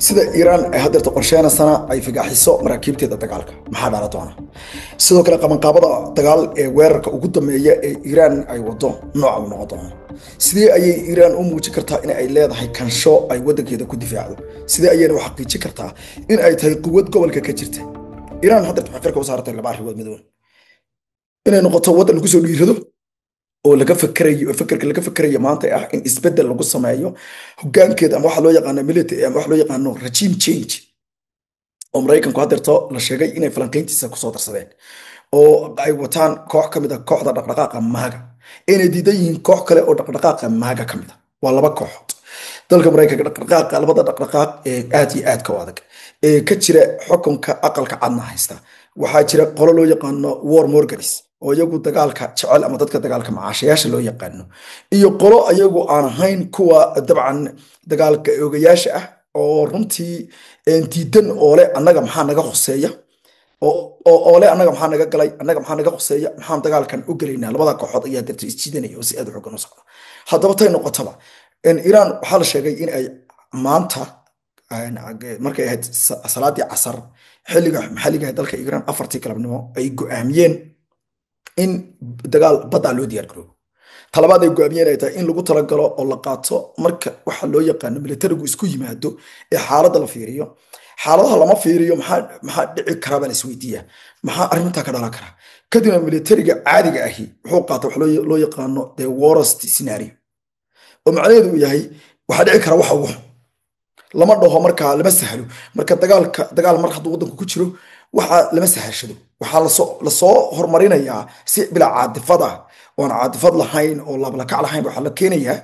sida Iran ay hadda qorsheena sana ay figaxiso maraakiibteeda dagaalka maxaa dhaala doona sidoo kale qabanqaabada dagaal ee weerarka ugu dambeeya ee Iran ay wado nooca noqon doona sidee ayay Iran u muujin kartaa in ay leedahay kansho ay wadankeeda ku difaacdo sidee ayay u xaqiijin kartaa in ay tahay quwad gobolka ka jirta Iran hadda fikirka u saartay laba arrimood midow inay noqoto wadan lagu soo dhiirado oo laga fakarayo maanta ah in isbedel lagu sameeyo hoggaankeeda ama waxa loo yaqaan military ama waxa loo yaqaan regime change oo Mareykanku hadeerto la sheegay inay falanqeyntiisa ku soo darsadeen oo ay wataan koox kamid ah kooxda dhaqdhaqaaqa maaga inay diidan yihiin koox kale oo dhaqdhaqaaqa maaga kamid ah waa laba kooxood dalka Mareykanka dhaqdhaqaaqa labada dhaqdhaqaaq ee aad iyo aad ka adag ee ka jira xukunka aqalka cadna haysta waxaa jira qolo loo yaqaano war morganis oo iyagu dagaalka jecel ama dadka dagaalka macaashayaasha loo yaqaano iyo qolo iyagu aan ahayn kuwa dabcan dagaalka ogayaasha ah oo runtii diidan oo leh annaga maxaa naga qoseeya oo leh annaga maxaa naga galay annaga maxaa naga qoseeya maxaan dagaalkan u galaynaa labada kooxood ayaa darti isjiidanaya oo si aad u xogan u socda haddaba tay noqotaba Iran waxaa la sheegay in ay maanta markay ahayd salaadii casar xilliga maxalliga dalka Iran 4 galabnimo ay go'aamiyeen in dagaal badda loo diyaar garoobo talabaad ay go'aamiyeen ay tahay in lagu talagalo oo la qaato marka waxa loo yaqaan militarigu isku yimaado ee xaaladda la fiiriyo xaaladaha lama fiiriyo maxaa dhici kara baa la isweydiiyaa maxaa arrinta ka dhalan kara kadibna militariga caadiga ahi wuxuu qaataa wax loo yaqaano the worst scenario oo macnaheedu yahay waxa dhici kara waxa ugu lama dhaho marka lama sahlo marka dagaal mar hadduu wadanku ku jiro waxa lama sahashado waxa la soo hormarinayaa si bila caadifada oo aan caadifad lahayn oo la kac lahayn waxa la keenayaa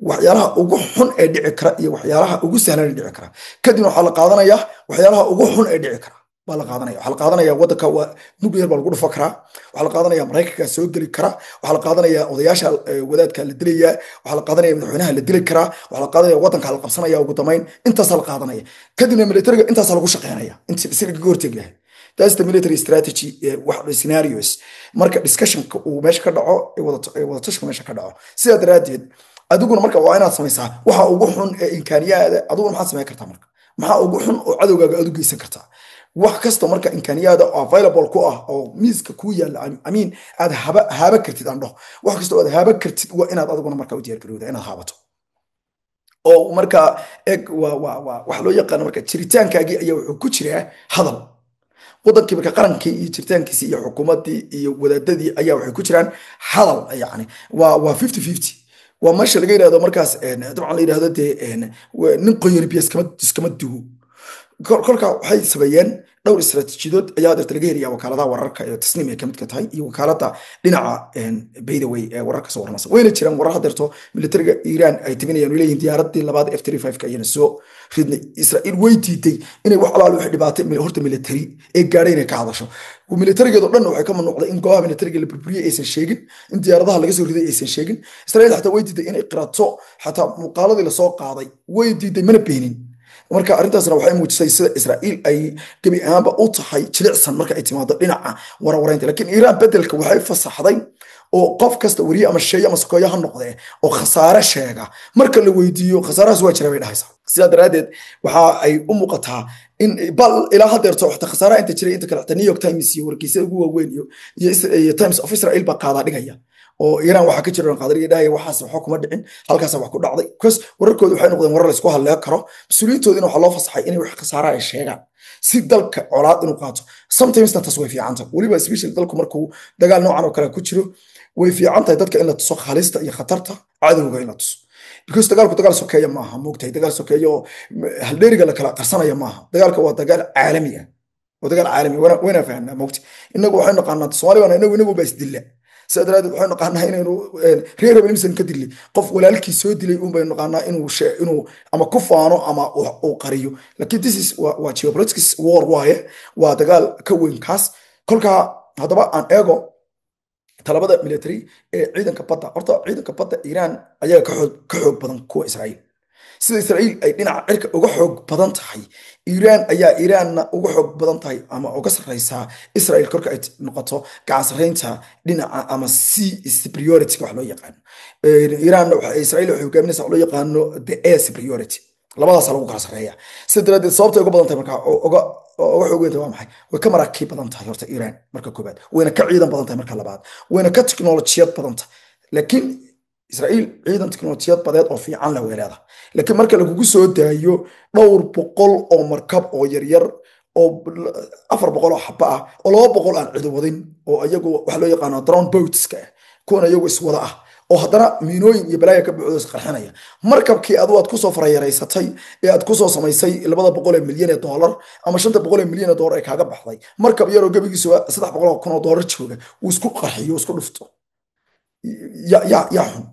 waxyaalaha ugu xun ee dhici kara iyo waxyaalaha ugu sahlan ee dhici kara kadib waxa la qaadanayaa waxyaalaha ugu xun ee dhici kara baa la qaadanaya waxa la qaadanaya wadanka waa nuclear baa lagu dhufo karaa waxa la qaadanaya Mareykanka soo gali kara waxa la qaadanaya odayaasha wadaadka la dilaya waxa la qaadanaya madaxweynaha la dili kara waxa la qaadanaya wadanka la qabsanaya ugu dambeyn intaas la qaadanaya kadibna militariga intaas lagu shaqeynaya inta si laga hortag lahayd that's the military strategy wax scenarios marka discussion-ka uu meesha ka dhaco ay wada tashka meesha ka dhaco sida daraadeed adiguna marka waa inaad samaysaa waxa ugu xun ee imkaaniyaada adiguna maxaad samayn kartaa marka maxaa ugu xun oo cadowgaaga aad u geysan kartaa wax kasta marka imkaaniyaada available ku ah oo miiska ku yaala amiin aad haba kartid aan dhaho wax kasta oo aad haba kartid waa inaad adiguna marka u diyaar garowdaa inaad habato oo marka wax loo yaqaan marka jiritaankaagii ayaa wuxuu ku jiraa hadal wadankii marka qarankii iyo jiritaankiisa iyo xukuumadii iyo wadaadadii ayaa waxay ku jiraan hadal yani waa 50-50 waa meesha laga yiraahdo markaas dabcan la yiraahdo nin qoyar biyo iskama duwo kolka waxay sameeyeen dhowr istaraatiijiyadood ayaa dadka laga heliyaa wakaaladaha wararka ee tasniim ay kamid ka tahay iyo wakaalada dhinaca by the way ee wararka soo warnaysa wayna jiraan warar hadeerto militariga Iran ay timinayaan leeyihiin diyaaradii labaad F-35 ka ayna soo ridnay Israa'iil way diiday inay wax alaal wax dhibaatay horta military ee gaadhay inay ka hadasho militarigeedu dhan waxay ka mamnuucday in goobaha militariga la burburiyay aysan sheegin in diyaaradaha laga soo riday aysan sheegin Israa'iil xataa way diiday inay qiraato xataa muuqaaladii la soo qaaday way diiday mana beenin marka arintaasna waxay muujisay sida Israa'iil ay gabi ahaanba u tahay jilicsan marka ay timaado dhinaca warwareynta laakiin Iran bedelka waxay fasaxday oo qof kasta wariye ama shay ama sokooyo ha noqdee oo khasaare sheega marka la weydiiyo khasaarahaas waa jira bay dhahaysaa sida daraadeed waxa ay u muuqataa in bal ilaa hadeerto waxta khasaaraha inta jiray inta kale New York Times iyo wargeysyada ugu waaweyn iyo Times of Israel ba qaada dhigaya oo Iran waxa ka jira qadariga dhahay waxaas waxa kuma dhicin halkaas wax ku dhacday kus wararkoodu waxay noqdeen warar la isku hadlay karo mas'uuliyiintoodina waxa loo fasaxay inay wax khasaaraha ay sheegaan si dalka colaad inuu qaato sometimes taas way fiicanta waliba especially dalku markuu dagaal noocan oo kale ku jiro way fiicantahay dadka in la tuso khalista iyo khatarta cadawga in la tuso because dagaalku dagaal sokeeya maaha moogtay dagaal sokeeyo hal dheeriga la kala qarsanaya maaha dagaalka waa dagaal caalami ah waa dagaal caalami wayna fahanaa moogtay inagu waxaan naqaanaa Soomaaliya inagu baa isdilla سأدراد وحنا نقعنا هنا إنه رير بنمسك كدلي قف ولا لكي سود لي بين نقعنا إنه أما كفانو أما أو قريو لكن this is what geopolitics war وايه وتقال كون كاس كل كا هذا بقى عن إيجو طلبات ميليتري عيدا كبطة أرتا عيدا كبطة إيران أجا كحوج بدن كو إسرائيل sida Israa'iil ay dhinaca cirka uga xoog badan tahay Iran uga xoog badan tahay ama uga sareysa Israa'iil korka ay noqoto gacan sareynta dhinaca ama sea superiority wax loo yaqaan Iran waxa Israa'iil waxa hogaaminaysaa loo yaqaano the air superiority labadaas lagu kala sareeya sida daraadeed sababta uga badan tahay marka uga xoog weyn waa maxay way ka maraakiib badan tahay horta Iran marka koobaad wayna ka ciidan badan tahay marka labaad wayna ka tiknoolajiyad badan tahay laakiin Israa'iil ciidan tiknoolajiyad badeed oo fiican la weerada laakiin marka lagu soo daayo dhowr boqol oo markab oo yar yar oo 400 oo xaba ah oo 200 aan ciidan wadin oo ayagu waxa loo yaqaan drone boats-ka kuwan ayagu iswada ah oo haddana miinooyin iyo balaaya ka buuxdo isqarxinaya markabkii aad ku soo farayareysatay ee aad ku soo samaysay 200 milyan oo dollar ama 500 milyan oo dollar ay kaaga baxday markab yar oo gabigiisu 300 kun oo dollar jooga uu isku qarxiyo isku dhufto ya xun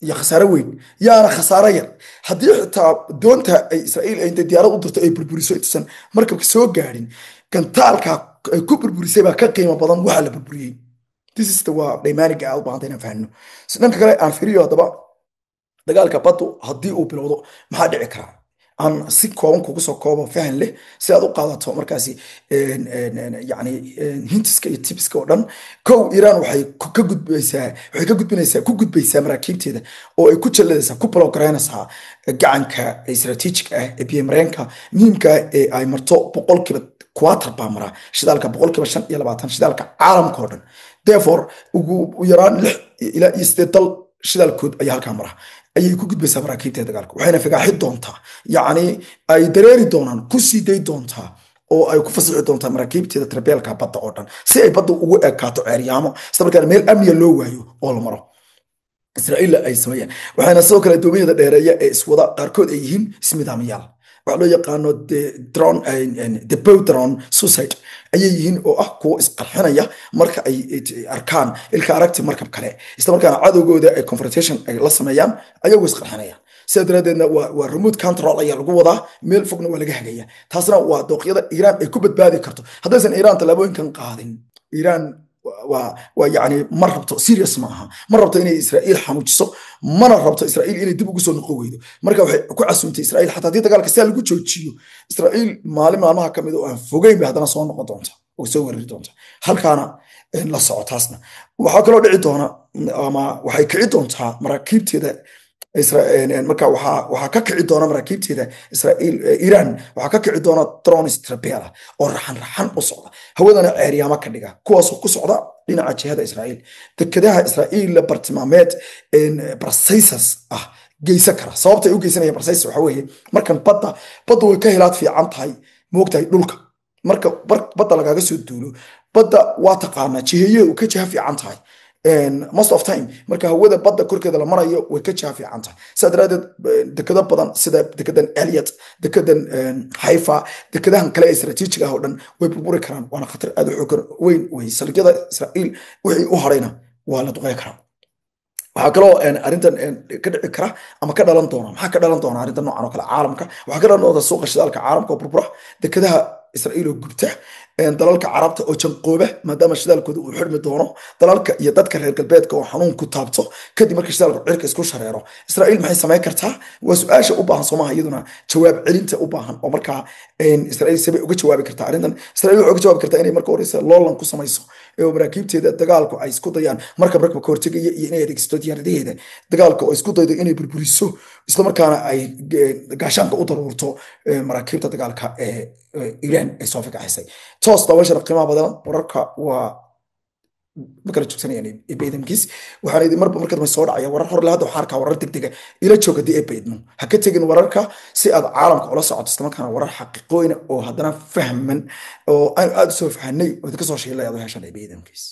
ya khasaare weyn yaana khasaare yar haddii xitaa doonta ay Israa'iil ay diyaarad u dirto ay burburiso intuusan markabka soo gaadhin gantaalka ay ku burburisay baa ka qiimo badan waxa la burburiyey this is the waa dynamic aad baan inaan fahanno sidoo kale aan fiiriyo hadaba dagaalka baddu haddii uu bilowdo maxaa dhici kara aan si kooban kugu soo koobo fahan leh si aad u qaadato markaasi yani hintiska iyo tipiska oo dhan kow Iran waxay ka gudbaysaa maraakiibteeda oo ay ku jalladaysaa ku blogareynaysaa gacanka istaraatiijiga ah ee biyo mareenka muhiimka ee ay marto boqolkiiba quarter baa mara shidaalka boqolkiiba 25 shidaalka caalamka oo dhan therefore ugu yaraan 6 ilaa 8 dal shidaalkood ayaa halkaa mara ayay ku gudbaysaa maraakiibteeda dagaalka waxayna fagaaxi doontaa yacni ay dareeri doonaan ku sii day doontaa oo ay ku fasixi doontaa maraakiibteeda tarbeelka badda oo dhan si ay badda ugu ekaato ceeryaamo isla markaana meel amniya loo waayo oo la maro Israa'iil ay sameeyaan waxayna sidoo kale doomiyada dheereeya ee iswada qaarkood ay yihiin ismidaamayaal waxa loo yaqaano the bow drone suicide ayay yihiin oo ah kuwa isqarxinaya marka ay arkaan ilka aragti markab kale isla markaana cadowgooda ay confrontation ay la sameeyaan ayagoo isqarxinaya sida daraadeedna waa remote control ayaa lagu wadaa meel fogna waa laga hagaya taasna waa dooqyada Iran ay ku badbaadi karto haddaysan Iran talaabooyinkan qaadin Iran ويعني مربطه سيريس معها مربطه إن إسرائيل حنوجسو مرة ربطه إسرائيل إن دب وجسون قويده مركب كعسونت إسرائيل حتى دي تقال كسال جو تشيو إسرائيل معلم ما كم يدو فوقين بهذا صون قطونته وسوي ردونته هل كان لا صعوتاسنا وحكلو دعيتونا أما وحيكعيتونتها مراكيب تدا إسرائيل مركب وح كعي دونا مراكيب تدا إسرائيل إيران وحكعي دونا ترون استرابيلا ورحن أصعد هو ذا عريا ما كدجا كواس وكسعدا لنا عشان هذا إسرائيل تكدها إسرائيل لبرتمامات إن برسيسس جي سكرة صوبته يوجي سنة برسيس وحويه مركب بطة وكهلات في عنطهاي موقتها دولك مركب بطة لقى جسد دولو بطة واتقامة شهية وكجها في عنطهاي and most of time marka hawada badda korkeeda la marayo way ka jaafi canta sadraad dekada badan sida dekadan Elliot dekadan Haifa dekadahan kale istaraatiijiga ah oo dhan way burburi karaan waana khatar aad u xoog weyn way salgada Israa'iil wixii u harayna waa la duqay karaa waxa kale oo arintan ka dhici kara ama ka dhalan doona maxaa ka dhalan doona arintan noocan oo kale caalamka waxa ka dhalan doona suuqa shidaalka caalamka oo burbura dekadaha Israa'iil oo gubta dalalka carabta oo janqooba maadaama shidaalkooda uu xirmi doono dalalka iyo dadka reer galbeedka oo xanuun ku taabto kadib markii shidaalku cirka isku shareero Israa'iil maxay sameyn kartaa waa su'aasha u baahan Soomaha iyaduna jawaab celinta u baahan oo marka Israa'iil sabay uga jawaabi kartaa arrintan Israa'iil waxay uga jawaabi kartaa inay marka horeysa loolan ku samayso ee maraakiibteeda dagaalku ay isku dayaan marka ka hortagaya iyo inay adeegsato diyaaradaheeda dagaalka oo isku daydo inay burburiso isla markaana ay gaashaanka u daruurto maraakiibta dagaalka ee Iran ay soo fiicaysay toos daawashada qiimaha badan wararka waa makala joogsanayaan eebaydamkiis waxaan marba markad ma soo dhacaya warar hor la hadda waxaan arkaa warar degdega ila jooga dii eebaydmo ha ka tegin wararka si aad caalamka ula socoto isla markaana warar xaqiiqooyin oo haddana fahman oo aan aad u soo fahanay oo ka soo sheegay aad u heshaan eebaydamkiis